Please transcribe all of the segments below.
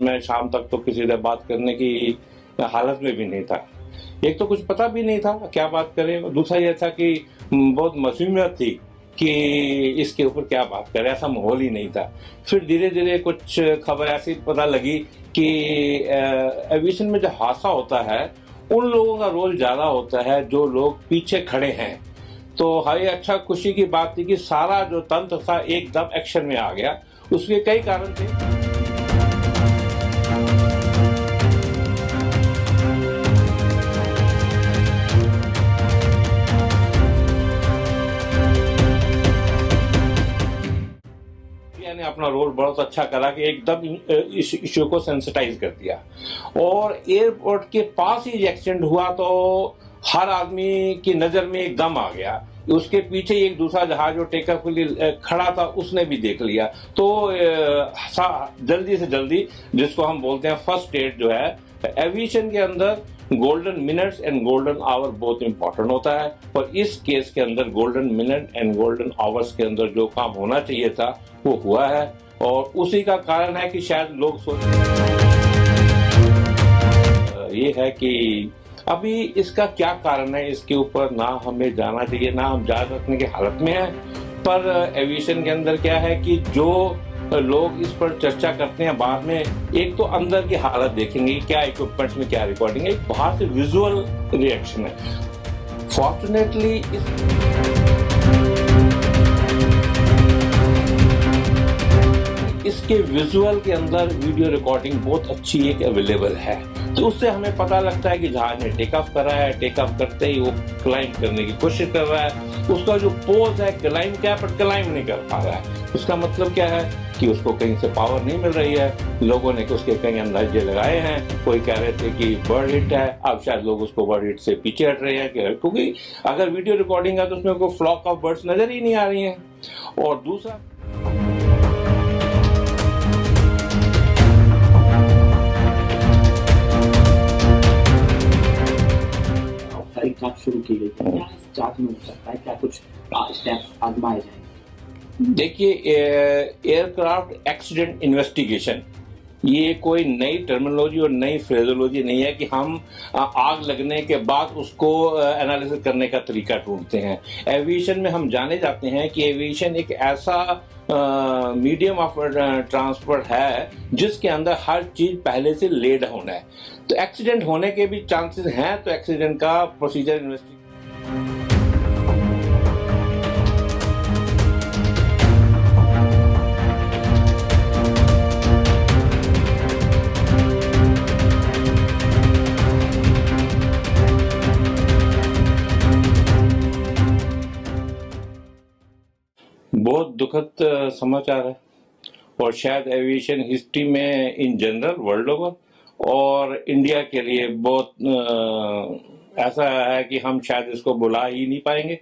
मैं शाम तक तो किसी से बात करने की हालत में भी नहीं था। एक तो कुछ पता भी नहीं था क्या बात करें, दूसरा यह था कि बहुत मासूमियत थी कि इसके ऊपर क्या बात करें, ऐसा माहौल ही नहीं था। फिर धीरे धीरे कुछ खबर ऐसी पता लगी कि एविएशन में जो हादसा होता है उन लोगों का रोल ज्यादा होता है जो लोग पीछे खड़े हैं। तो हाई अच्छा खुशी की बात थी कि सारा जो तंत्र था एकदम एक्शन में आ गया। उसके कई कारण थे। ने अपना रोल बहुत अच्छा करा कि एकदम इस इश्यू को सेंसिटाइज कर दिया। और एयरपोर्ट के पास ही एक्सीडेंट हुआ तो हर आदमी की नजर में एकदम आ गया। उसके पीछे एक दूसरा जहाज जो टेक ऑफ के लिए खड़ा था उसने भी देख लिया। तो जल्दी से जल्दी, जिसको हम बोलते हैं फर्स्ट एड जो है एविएशन के अंदर, golden minutes and golden hour बहुत इंपॉर्टेंट होता है। और इस केस के अंदर golden minute and golden hours के अंदर जो काम होना चाहिए था वो हुआ है। और उसी का कारण है कि शायद लोग सोच ये है कि अभी इसका क्या कारण है, इसके ऊपर ना हमें जाना चाहिए, ना हम जान रखने की हालत में है। पर एविएशन के अंदर क्या है कि जो लोग इस पर चर्चा करते हैं बाद में, एक तो अंदर की हालत देखेंगे क्या इक्विपमेंट्स में क्या रिकॉर्डिंग है, एक बाहर से विजुअल रिएक्शन है। फॉर्चुनेटली इसके विजुअल के अंदर वीडियो रिकॉर्डिंग बहुत अच्छी एक अवेलेबल है। तो उससे हमें पता लगता है कि जहाज ने टेक ऑफ करा है, टेक ऑफ करते ही वो क्लाइंब करने की कोशिश कर रहा है। उसका जो पोज है क्लाइंब क्या है, पर क्लाइंब नहीं कर पा रहा है। उसका मतलब क्या है कि उसको कहीं से पावर नहीं मिल रही है। लोगों ने उसके कई अंदाजे लगाए हैं। कोई कह रहे थे कि बर्ड हिट है, अब शायद लोग उसको बर्ड हिट से पीछे हट रहे हैं, क्योंकि अगर वीडियो रिकॉर्डिंग है तो उसमें कोई फ्लॉक ऑफ बर्ड्स नजर ही नहीं आ रही है। और दूसरा तहकीकात शुरू की गई है, क्या इस जांच में हो सकता है, क्या कुछ स्टेप्स आजमाए जाएंगे? देखिए, एयरक्राफ्ट एक्सीडेंट इन्वेस्टिगेशन ये कोई नई टर्मिनोलॉजी और नई फ्रेजोलॉजी नहीं है कि हम आग लगने के बाद उसको एनालिसिस करने का तरीका ढूंढते हैं। एविएशन में हम जाने जाते हैं कि एविएशन एक ऐसा मीडियम ऑफ ट्रांसपोर्ट है जिसके अंदर हर चीज पहले से लेड होना है। तो एक्सीडेंट होने के भी चांसेस हैं, तो एक्सीडेंट का प्रोसीजर इन्वेस्टिगेशन बहुत दुखद समाचार है। और शायद एविएशन हिस्ट्री में इन जनरल वर्ल्ड ओवर और इंडिया के लिए बहुत ऐसा है कि हम शायद इसको बुला ही नहीं पाएंगे।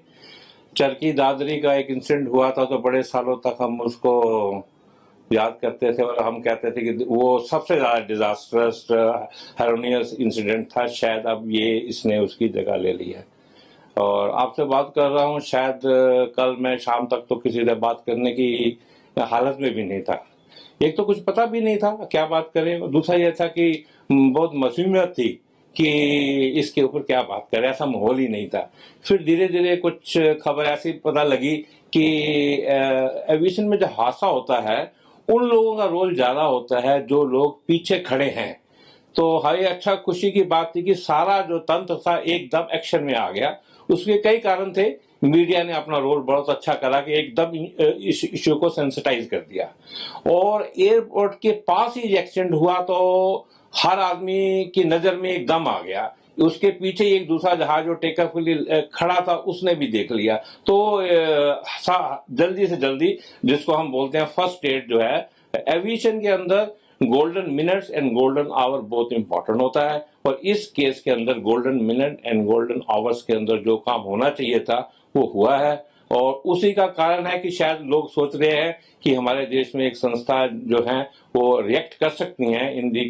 चरखी दादरी का एक इंसिडेंट हुआ था तो बड़े सालों तक हम उसको याद करते थे और हम कहते थे कि वो सबसे ज्यादा डिजास्टरस हैरोनियस इंसिडेंट था। शायद अब ये इसने उसकी जगह ले ली है। और आपसे बात कर रहा हूँ, शायद कल मैं शाम तक तो किसी से बात करने की हालत में भी नहीं था। एक तो कुछ पता भी नहीं था क्या बात करें, दूसरा यह था कि बहुत मासूमियत थी कि इसके ऊपर क्या बात करें, ऐसा माहौल ही नहीं था। फिर धीरे धीरे कुछ खबर ऐसी पता लगी कि एविएशन में जो हादसा होता है उन लोगों का रोल ज्यादा होता है जो लोग पीछे खड़े हैं। तो हाई अच्छा खुशी की बात थी कि सारा जो तंत्र था एकदम एक्शन में आ गया। उसके कई कारण थे। मीडिया ने अपना रोल बहुत अच्छा करा कि एकदम इस इश्यू को सेंसिटाइज कर दिया। और एयरपोर्ट के पास ही एक्सीडेंट हुआ तो हर आदमी की नजर में एकदम आ गया। उसके पीछे एक दूसरा जहाज जो टेक ऑफ के लिए खड़ा था उसने भी देख लिया। तो जल्दी से जल्दी, जिसको हम बोलते हैं फर्स्ट एड जो है एविएशन के अंदर, golden minutes and golden hour बहुत इंपॉर्टेंट होता है। और इस केस के अंदर golden minute and golden hours के अंदर जो काम होना चाहिए था वो हुआ है। और उसी का कारण है कि शायद लोग सोच रहे हैं कि हमारे देश में एक संस्था जो है वो रिएक्ट कर सकती हैं इन दी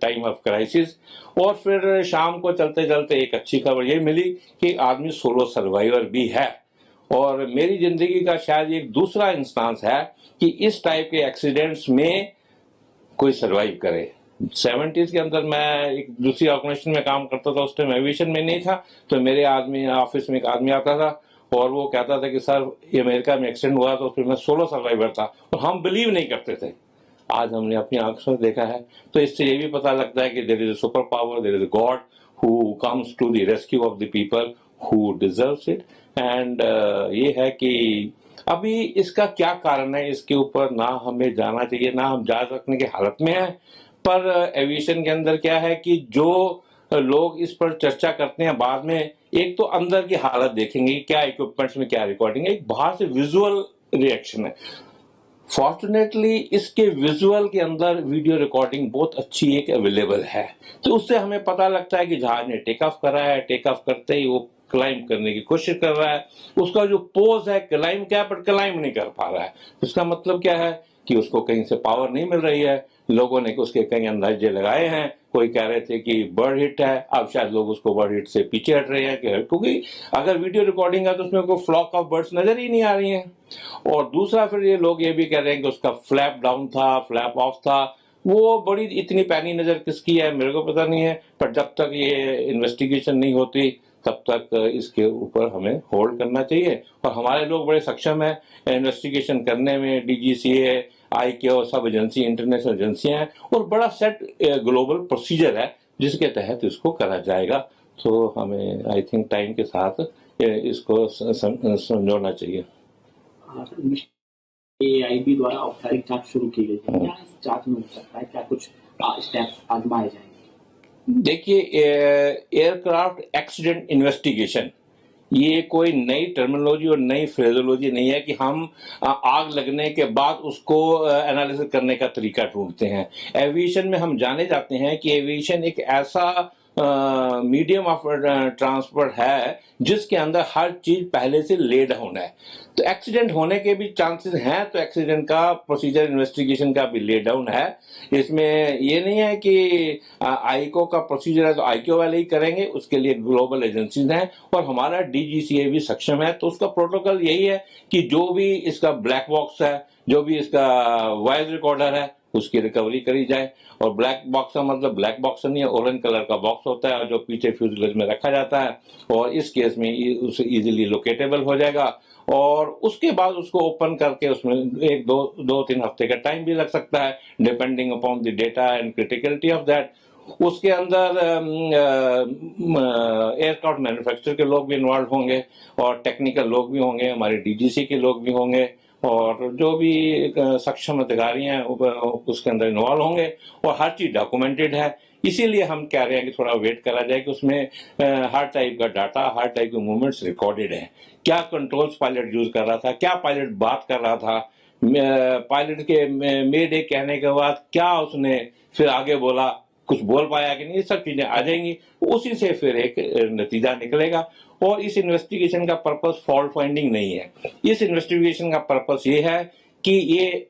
टाइम ऑफ क्राइसिस। और फिर शाम को चलते चलते एक अच्छी खबर ये मिली कि आदमी सोलो सर्वाइवर भी है। और मेरी जिंदगी का शायद एक दूसरा इंस्टांस है कि इस टाइप के एक्सीडेंट्स में कोई सरवाइव करे। 70s के अंदर मैं एक दूसरी ऑर्गेनाइजेशन में काम करता था, उस टाइम एविएशन में नहीं था, तो मेरे आदमी ऑफिस में एक आदमी आता था और वो कहता था कि सर ये अमेरिका में एक्सीडेंट हुआ तो उसमें मैं सोलो सर्वाइवर था, और हम बिलीव नहीं करते थे। आज हमने अपनी आंखों से देखा है, तो इससे ये भी पता लगता है कि there is a super power, there is a god who comes to the rescue of the people who deserves it. And ये है कि अभी इसका क्या कारण है, इसके ऊपर ना हमें जाना चाहिए, ना हम जांच रखने की हालत में हैं। पर एविएशन के अंदर क्या है कि जो लोग इस पर चर्चा करते हैं बाद में, एक तो अंदर की हालत देखेंगे क्या इक्विपमेंट्स में क्या रिकॉर्डिंग है, एक बाहर से विजुअल रिएक्शन है। फॉर्चुनेटली इसके विजुअल के अंदर वीडियो रिकॉर्डिंग बहुत अच्छी एक अवेलेबल है, तो उससे हमें पता लगता है कि जहाज ने टेक ऑफ करा है, टेक ऑफ करते ही वो क्लाइम करने की कोशिश कर रहा है, उसका जो पोज है क्लाइम क्या, पर क्लाइम नहीं कर पा रहा है। इसका मतलब क्या है कि उसको कहीं से पावर नहीं मिल रही है। लोगों ने उसके कई अंदाजे लगाए हैं, कोई कह रहे थे कि बर्ड हिट है, अब शायद लोग उसको बर्ड हिट से पीछे हट रहे हैं, क्योंकि अगर वीडियो रिकॉर्डिंग है तो उसमें कोई फ्लॉक ऑफ बर्ड्स नजर ही नहीं आ रही हैं। और दूसरा फिर ये लोग ये भी कह रहे हैं कि उसका फ्लैप डाउन था, फ्लैप ऑफ था। वो बड़ी इतनी पैनी नजर किसकी है मेरे को पता नहीं है, पर जब तक ये इन्वेस्टिगेशन नहीं होती तब तक इसके ऊपर हमें होल्ड करना चाहिए। और हमारे लोग बड़े सक्षम हैं इन्वेस्टिगेशन करने में, डीजीसीए, आईक्यू, सब एजेंसी, इंटरनेशनल एजेंसियां हैं, और बड़ा सेट ग्लोबल प्रोसीजर है जिसके तहत इसको करा जाएगा। तो हमें आई थिंक टाइम के साथ इसको समझाना चाहिए। AIB द्वारा औपचारिक जांच शुरू की गई है, क्या इस जांच में हो सकता है, क्या कुछ स्टेप्स आजमाए जाएंगे? देखिए, एयरक्राफ्ट एक्सीडेंट इन्वेस्टिगेशन ये कोई नई टर्मिनोलॉजी और नई फ्रेजोलॉजी नहीं है कि हम आग लगने के बाद उसको एनालिसिस करने का तरीका ढूंढते हैं। एविएशन में हम जाने जाते हैं कि एविएशन एक ऐसा मीडियम ऑफ ट्रांसपोर्ट है जिसके अंदर हर चीज पहले से ले डाउन है। तो एक्सीडेंट होने के भी चांसेस हैं, तो एक्सीडेंट का प्रोसीजर इन्वेस्टिगेशन का भी ले डाउन है। इसमें ये नहीं है कि आईको का प्रोसीजर है तो आईको वाले ही करेंगे, उसके लिए ग्लोबल एजेंसीज हैं और हमारा डीजीसीए भी सक्षम है। तो उसका प्रोटोकॉल यही है कि जो भी इसका ब्लैक बॉक्स है, जो भी इसका वॉइस रिकॉर्डर है, उसकी रिकवरी करी जाए। और ब्लैक बॉक्स का मतलब ब्लैक बॉक्स नहीं है, ऑरेंज कलर का बॉक्स होता है जो पीछे फ्यूजलेज में रखा जाता है, और इस केस में उसे इजीली लोकेटेबल हो जाएगा। और उसके बाद उसको ओपन करके उसमें एक दो तीन हफ्ते का टाइम भी लग सकता है, depending upon the data and criticality of that. उसके अंदर एयरक्राफ्ट मैन्युफैक्चरर के लोग भी इन्वॉल्व होंगे और टेक्निकल लोग भी होंगे, हमारे डीजीसी के लोग भी होंगे, और जो भी सक्षम अधिकारी हैं उसके अंदर इन्वॉल्व होंगे, और हर चीज डॉक्यूमेंटेड है। इसीलिए हम कह रहे हैं कि थोड़ा वेट करा जाए कि उसमें हर टाइप का डाटा, हर टाइप के मूवमेंट्स रिकॉर्डेड है। क्या कंट्रोल्स पायलट यूज कर रहा था, क्या पायलट बात कर रहा था, पायलट के मे डे कहने के बाद क्या उसने फिर आगे बोला, कुछ बोल पाया कि नहीं, ये सब चीजें आ जाएंगी। उसी से फिर एक नतीजा निकलेगा। और इस इन्वेस्टिगेशन का पर्पस फॉल्ट फाइंडिंग नहीं है, इस इन्वेस्टिगेशन का पर्पस ये है कि ये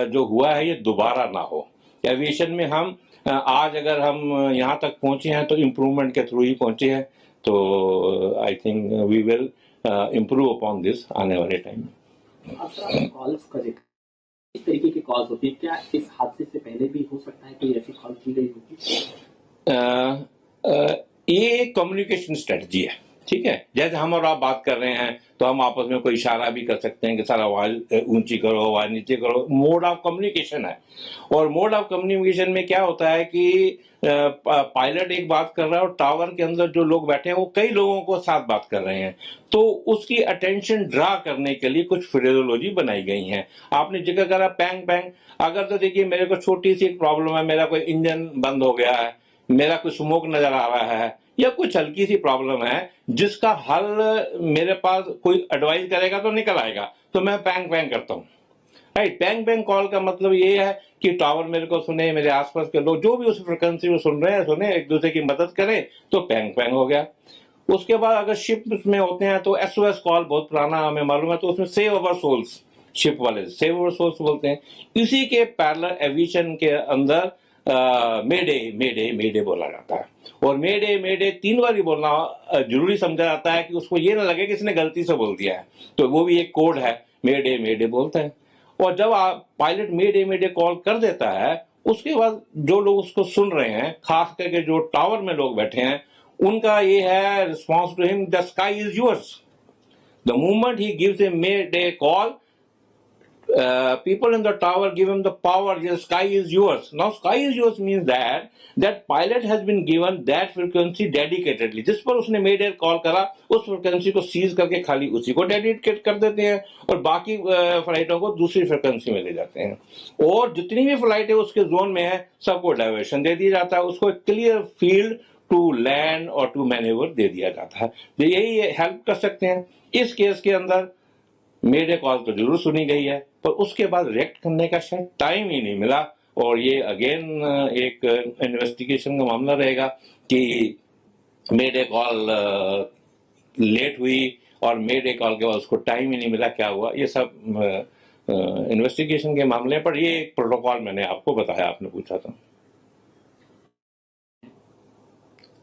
जो हुआ है ये दोबारा ना हो। एविएशन में हम आज अगर हम यहाँ तक पहुंचे हैं तो इम्प्रूवमेंट के थ्रू ही पहुंचे हैं। तो I think we will improve upon this आने वाले टाइम में। कॉल्स का जिक्र, इस तरीके की कॉल्स होती है, क्या इस हादसे से पहले भी हो सकता है कि ऐसी कॉल की गई होगी? ये कम्युनिकेशन स्ट्रेटजी है, ठीक है। जैसे हम और आप बात कर रहे हैं तो हम आपस में कोई इशारा भी कर सकते हैं कि सर आवाज ऊंची करो, आवाज नीचे करो, मोड ऑफ कम्युनिकेशन है। और मोड ऑफ कम्युनिकेशन में क्या होता है कि पायलट एक बात कर रहा है और टावर के अंदर जो लोग बैठे हैं वो कई लोगों को साथ बात कर रहे हैं, तो उसकी अटेंशन ड्रा करने के लिए कुछ फ्रेजोलॉजी बनाई गई है। आपने जिक्र करा पैंग पैंग, अगर तो देखिए मेरे को छोटी सी एक प्रॉब्लम है, मेरा कोई इंजन बंद हो गया है, मेरा कोई स्मोक नजर आ रहा है, या कुछ हल्की सी प्रॉब्लम है जिसका हल मेरे पास कोई एडवाइस करेगा तो निकल आएगा, तो मैं पैंग पैंग करता हूँ, राइट। पैंग पैंग कॉल का मतलब ये है कि टावर मेरे को सुने, मेरे आसपास के लोग जो भी उस फ्रिक्वेंसी में सुन रहे हैं सुने, एक दूसरे की मदद करें, तो पैंग पैंग हो गया। उसके बाद अगर शिप में होते हैं तो SOS कॉल बहुत पुराना हमें मालूम है, तो उसमें सेव अवर सोल्स, शिप वाले सेव अवर सोल्स बोलते हैं। इसी के पैरेलल एविएशन के अंदर मेडे मेडे मेडे बोला जाता है, और मेडे मेडे 3 बार ही बोलना जरूरी समझा जाता है कि उसको ये ना लगे कि इसने गलती से बोल दिया है, तो वो भी एक कोड है, मेडे मेडे बोलते हैं। और जब आप पायलट मेडे मेडे कॉल कर देता है, उसके बाद जो लोग उसको सुन रहे हैं, खास करके जो टावर में लोग बैठे हैं, उनका ये है response to him, the sky is yours. The moment he gives a made a call, people in the tower give him the power. The sky is yours. Now, sky is yours means that pilot has been given that frequency dedicatedly. जिस पर उसने made air call करा, उस frequency को seize करके खाली उसी को डेडिकेट कर देते हैं और बाकी फ्लाइटों को दूसरी फ्रिक्वेंसी में ले जाते हैं. और जितनी भी फ्लाइट है उसके जोन में है, सबको डाइवर्शन दे दिया जाता है, उसको क्लियर फील्ड टू लैंड और टू मैनेवर दे दिया जाता है. तो यही हेल्प कर सकते हैं. इस केस के अंदर मेरे कॉल तो जरूर सुनी गई है, पर उसके बाद रिएक्ट करने का शायद टाइम ही नहीं मिला. और ये अगेन एक इन्वेस्टिगेशन का मामला रहेगा कि मेरे कॉल लेट हुई और मेरे कॉल के बाद उसको टाइम ही नहीं मिला, क्या हुआ, ये सब इन्वेस्टिगेशन के मामले. पर ये एक प्रोटोकॉल मैंने आपको बताया, आपने पूछा था.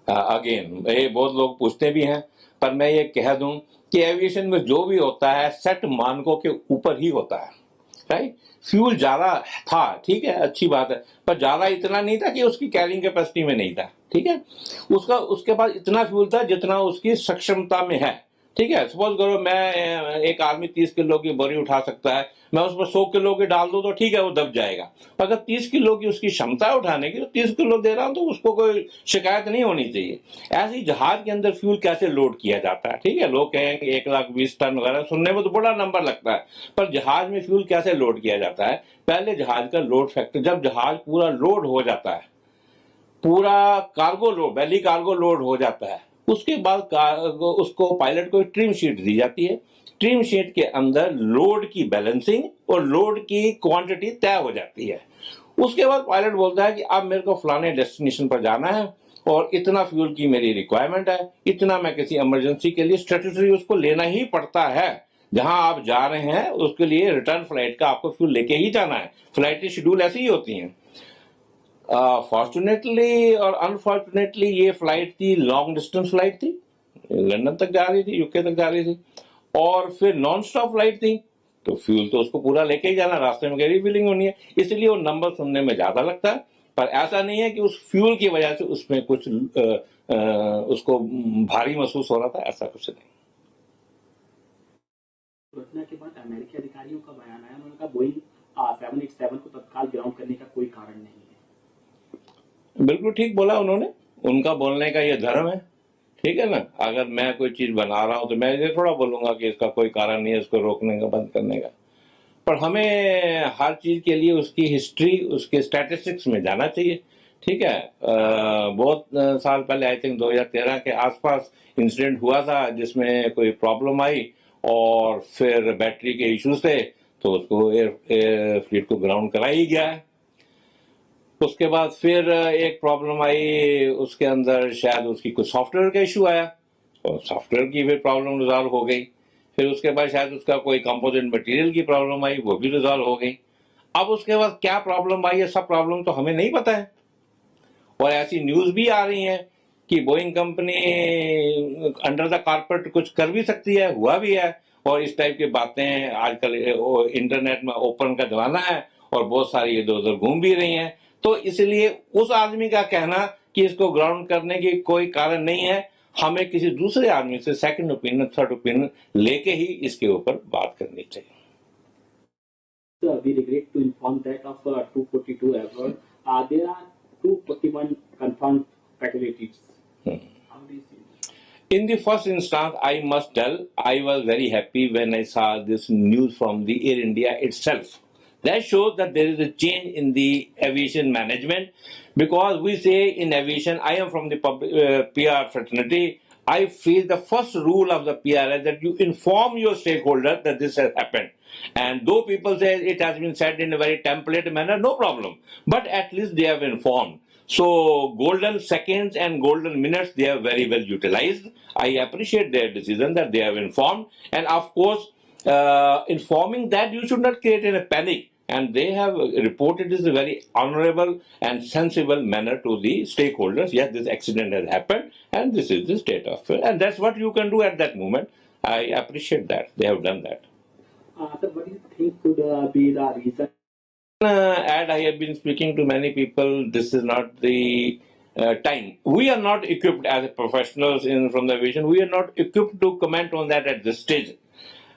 अगेन ये बहुत लोग पूछते भी हैं, पर मैं ये कह दूं कि एविएशन में जो भी होता है सेट मानकों के ऊपर ही होता है. राइट. फ्यूल ज्यादा था, ठीक है, अच्छी बात है, पर ज्यादा इतना नहीं था कि उसकी कैरिंग कैपेसिटी में नहीं था. ठीक है, उसके पास इतना फ्यूल था जितना उसकी सक्षमता में है. ठीक है, सपोज करो मैं एक आदमी 30 किलो की बोरी उठा सकता है, मैं उस पर 100 किलो की डाल दूं तो ठीक है, वो दब जाएगा. अगर 30 किलो की उसकी क्षमता है उठाने की, तो 30 किलो दे रहा हूं तो उसको कोई शिकायत नहीं होनी चाहिए. ऐसे ही जहाज के अंदर फ्यूल कैसे लोड किया जाता है. ठीक है, लोग कहें कि 1,20,000 टन वगैरह, सुनने में तो बड़ा नंबर लगता है, पर जहाज में फ्यूल कैसे लोड किया जाता है. पहले जहाज का लोड फैक्टर, जब जहाज पूरा लोड हो जाता है, पूरा कार्गो लोड, बेली कार्गो लोड हो जाता है, उसके बाद उसको पायलट को ट्रिम शीट दी जाती है. ट्रिम शीट के अंदर लोड की बैलेंसिंग और लोड की क्वांटिटी तय हो जाती है. उसके बाद पायलट बोलता है कि अब मेरे को फलाने डेस्टिनेशन पर जाना है और इतना फ्यूल की मेरी रिक्वायरमेंट है, इतना मैं किसी इमरजेंसी के लिए स्ट्रेटेजी उसको लेना ही पड़ता है. जहां आप जा रहे हैं उसके लिए रिटर्न फ्लाइट का आपको फ्यूल लेके ही जाना है. फ्लाइट की शेड्यूल ऐसी ही होती है. फॉर्चुनेटली और अनफॉर्चुनेटली ये फ्लाइट थी, लॉन्ग डिस्टेंस फ्लाइट थी, लंदन तक जा रही थी, यूके तक जा रही थी, और फिर नॉन स्टॉप फ्लाइट थी, तो फ्यूल तो उसको पूरा लेके ही जाना, रास्ते में गैरी फिलिंग होनी है, इसलिए वो नंबर सुनने में ज्यादा लगता है. पर ऐसा नहीं है कि उस फ्यूल की वजह से उसमें कुछ उसको भारी महसूस हो रहा था, ऐसा कुछ नहीं. घटना के बाद अमेरिकी अधिकारियों का बयान आया, उन्होंने कहा बोइंग 787 को तत्काल ग्राउंड करने का कोई कारण नहीं है. बिल्कुल ठीक बोला उन्होंने, उनका बोलने का ये धर्म है. ठीक है ना, अगर मैं कोई चीज बना रहा हूं तो मैं ये थोड़ा बोलूंगा कि इसका कोई कारण नहीं है इसको रोकने का, बंद करने का. पर हमें हर चीज के लिए उसकी हिस्ट्री, उसके स्टैटिस्टिक्स में जाना चाहिए. ठीक है, बहुत साल पहले, आई थिंक 2013 के आसपास इंसिडेंट हुआ था जिसमें कोई प्रॉब्लम आई और फिर बैटरी के इश्यूज थे, तो उसको एयर फ्लीट को ग्राउंड करा ही गया है. उसके बाद फिर एक प्रॉब्लम आई, उसके अंदर शायद उसकी कुछ सॉफ्टवेयर का इशू आया और सॉफ्टवेयर की फिर प्रॉब्लम रिजॉल्व हो गई. फिर उसके बाद शायद उसका कोई कंपोजिट मटेरियल की प्रॉब्लम आई, वो भी रिजॉल्व हो गई. अब उसके बाद क्या प्रॉब्लम आई है, सब प्रॉब्लम तो हमें नहीं पता है. और ऐसी न्यूज भी आ रही है कि Boeing company under the carpet कुछ कर भी सकती है, हुआ भी है. और इस टाइप की बातें आजकल इंटरनेट में ओपन का जमाना है और बहुत सारी इधर उधर घूम भी रही हैं. तो इसलिए उस आदमी का कहना कि इसको ग्राउंड करने की कोई कारण नहीं है, हमें किसी दूसरे आदमी से सेकंड ओपिनियन, थर्ड ओपिनियन लेके ही इसके ऊपर बात करनी चाहिए. We regret to inform that of 242 airborne, there are 241 confirmed fatalities. How do you see this? In the first instance, I must tell, I was very happy when I saw this news from the Air India itself. That shows that there is a change in the aviation management, because we say in aviation, I am from the PR fraternity, I feel the first rule of the PR is that you inform your stakeholder that this has happened. And though people say it has been said in a very template manner, no problem. But at least they have informed. So golden seconds and golden minutes, they are very well utilized. I appreciate their decision that they have informed. And of course, informing that you should not create a panic. And they have reported this in a very honorable and sensible manner to the stakeholders. Yes, this accident has happened and this is the state of it. And that's what you can do at that moment. I appreciate that. They have done that. Sir, what do you think could be the reason Ad, I have been speaking to many people. This is not the time. We are not equipped as professionals from the aviation. We are not equipped to comment on that at this stage.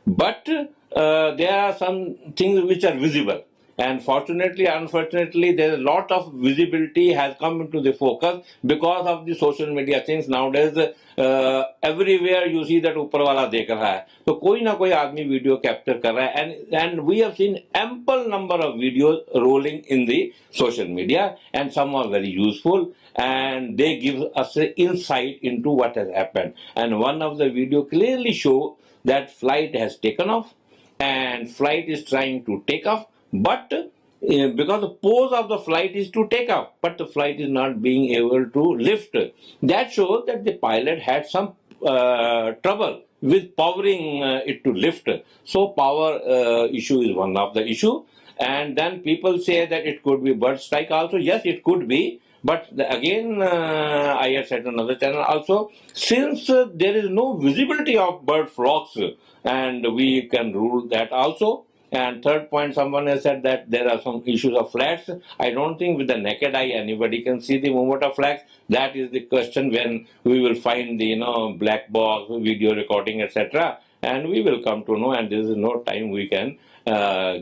But there are some things which are visible. And fortunately, unfortunately, there is a lot of visibility has come into the focus because of the social media things. Nowadays, everywhere you see that ऊपर वाला देख रहा है, तो कोई ना कोई आदमी वीडियो कैप्चर कर रहा है, and we have seen ample number of videos rolling in the social media, and some are very useful, and they give us an insight into what has happened. And one of the video clearly show that flight has taken off and flight is trying to take off, but because the pose of the flight is to take off, but the flight is not being able to lift. That shows that the pilot had some trouble with powering it to lift. So power issue is one of the issue. And then people say that it could be bird strike also. Yes, it could be. But again, I had said on another channel also, since there is no visibility of bird flocks, and we can rule that also. And third point, someone has said that there are some issues of flags. I don't think with the naked eye anybody can see the movement of flags. That is the question when we will find the black box, video recording, etc. And we will come to know. And there is no time we can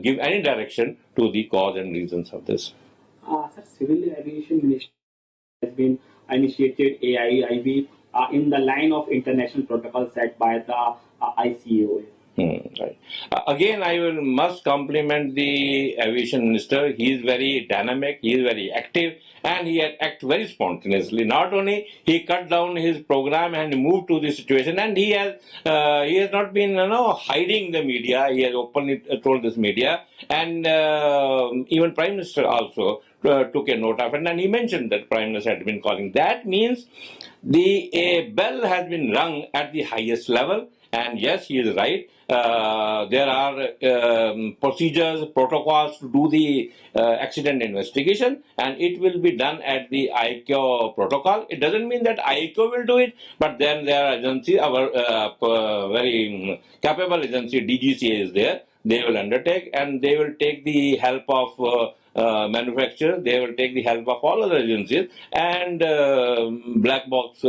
give any direction to the cause and reasons of this. Sir, Civil Aviation Ministry has been initiated AIIB in the line of international protocol set by the ICAO. Right. Again, I must compliment the aviation minister. He is very dynamic, he is very active, and he acts very spontaneously. Not only he cut down his program and moved to the situation, and he has not been hiding the media. He has openly told this media, and even Prime Minister also took a note of it, and he mentioned that Prime Minister had been calling. That means the bell has been rung at the highest level. And yes, he is right. There are procedures, protocols to do the accident investigation, and it will be done at the ICAO protocol. It doesn't mean that ICAO will do it, but then there are agencies, our very capable agency, DGCA is there. They will undertake, and they will take the help of manufacturers, they will take the help of all other agencies, and black box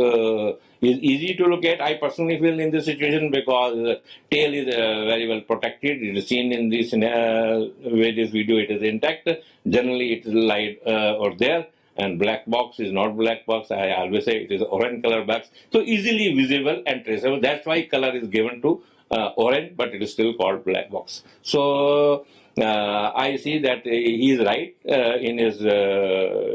is easy to look at. I personally feel in this situation because tail is very well protected. It is seen in this way this video, it is intact. Generally it is light or there. And black box is not black box. I always say it is orange color box. So easily visible and traceable. That's why color is given to orange, but it is still called black box. So I see that he is right in his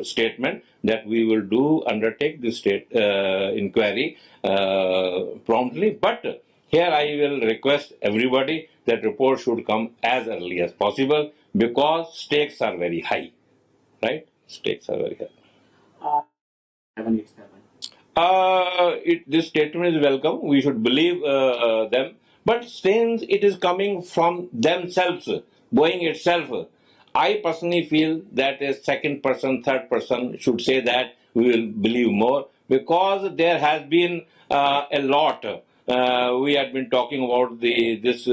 statement that we will undertake this state inquiry promptly. But here I will request everybody that report should come as early as possible because stakes are very high, right? Stakes are very high. 787. This statement is welcome. We should believe them. But since it is coming from themselves, Boeing itself, I personally feel that a second person, third person should say that we will believe more because there has been a lot. We had been talking about this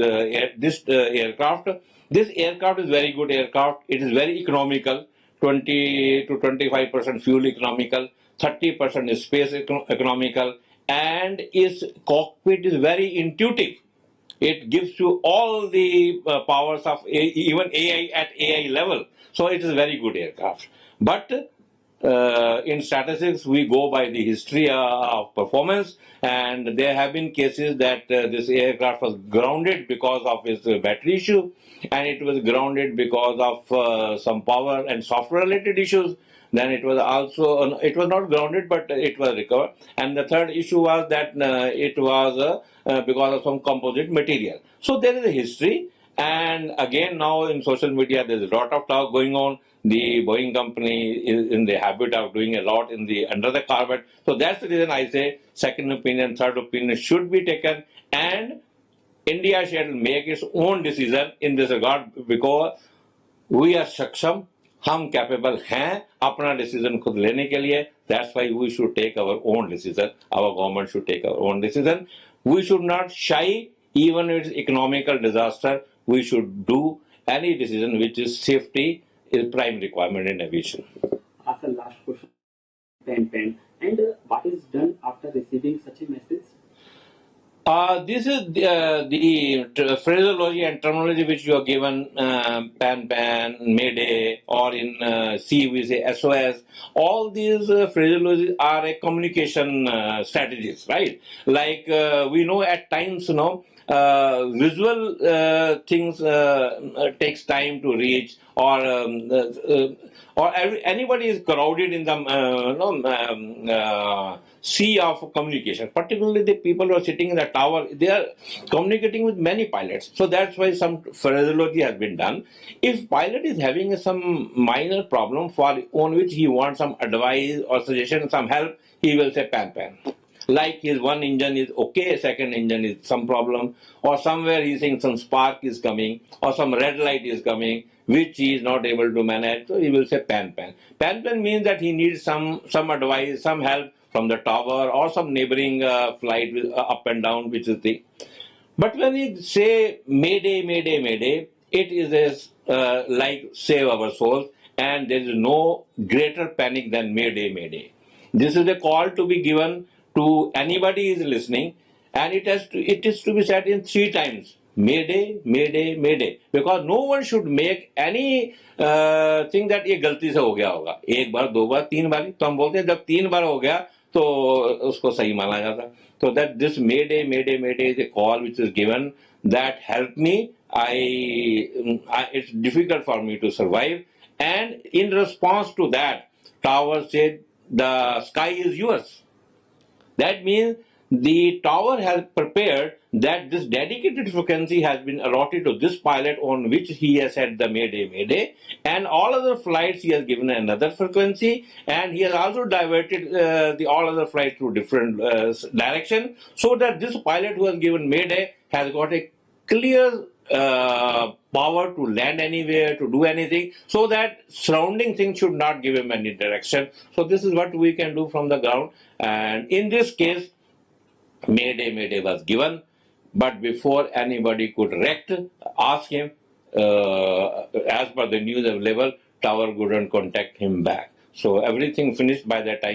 aircraft. This aircraft is very good aircraft. It is very economical. 20 to 25% fuel economical, 30% is space economical, and its cockpit is very intuitive. It gives you all the powers of even AI at AI level. So it is a very good aircraft. But in statistics, we go by the history of performance, and there have been cases that this aircraft was grounded because of its battery issue, and it was grounded because of some power and software related issues. Then it was also, it was not grounded, but it was recovered. And the third issue was that it was because of some composite material. So there is a history. And again, now in social media, there's a lot of talk going on. The Boeing company is in the habit of doing a lot under the carpet. So that's the reason I say second opinion, third opinion should be taken, and India should make its own decision in this regard because we are सक्षम, हम capable हैं अपना decision खुद लेने के लिए. That's why we should take our own decision. Our government should take our own decision. We should not shy, even if it's economical disaster. We should do any decision which is safety is prime requirement in aviation. As a last question, pen. And what is done after receiving such a message? This is the phraseology and terminology which you are given, pan, mayday, or in C we say SOS. All these phraseologies are a communication strategies, right? Like we know at times, visual things takes time to reach, or anybody is crowded in the sea of communication. Particularly the people who are sitting in the tower, they are communicating with many pilots. So that's why some phraseology has been done. If pilot is having some minor problem on which he wants some advice or suggestion, some help, he will say pan. Like his one engine is okay, second engine is some problem, or somewhere he's saying some spark is coming, or some red light is coming, which he is not able to manage, so he will say pan. Pan means that he needs some advice, some help from the tower, or some neighboring flight with, up and down, which is the. But when we say mayday, it is like save our souls, and there is no greater panic than mayday. This is a call to be given to anybody who is listening, and it is to be said in 3 times. Mayday, because no one should make any thing that ये गलती से हो गया होगा. एक बार, 2 बार, 3 बार, तो हम बोलते हैं जब 3 बार हो गया तो उसको सही माना जाता. So that this mayday is a call which is given that help me. It's difficult for me to survive, and in response to that, tower said the sky is yours. That means the tower has prepared that this dedicated frequency has been allotted to this pilot on which he has said the mayday, and all other flights he has given another frequency, and he has also diverted the all other flights to different direction, so that this pilot who has given mayday has got a clear power to land anywhere, to do anything, so that surrounding things should not give him any direction. So this is what we can do from the ground, and in this case, mayday was given, but before anybody could ask him, as per the news available, tower couldn't contact him back. So everything finished by that time.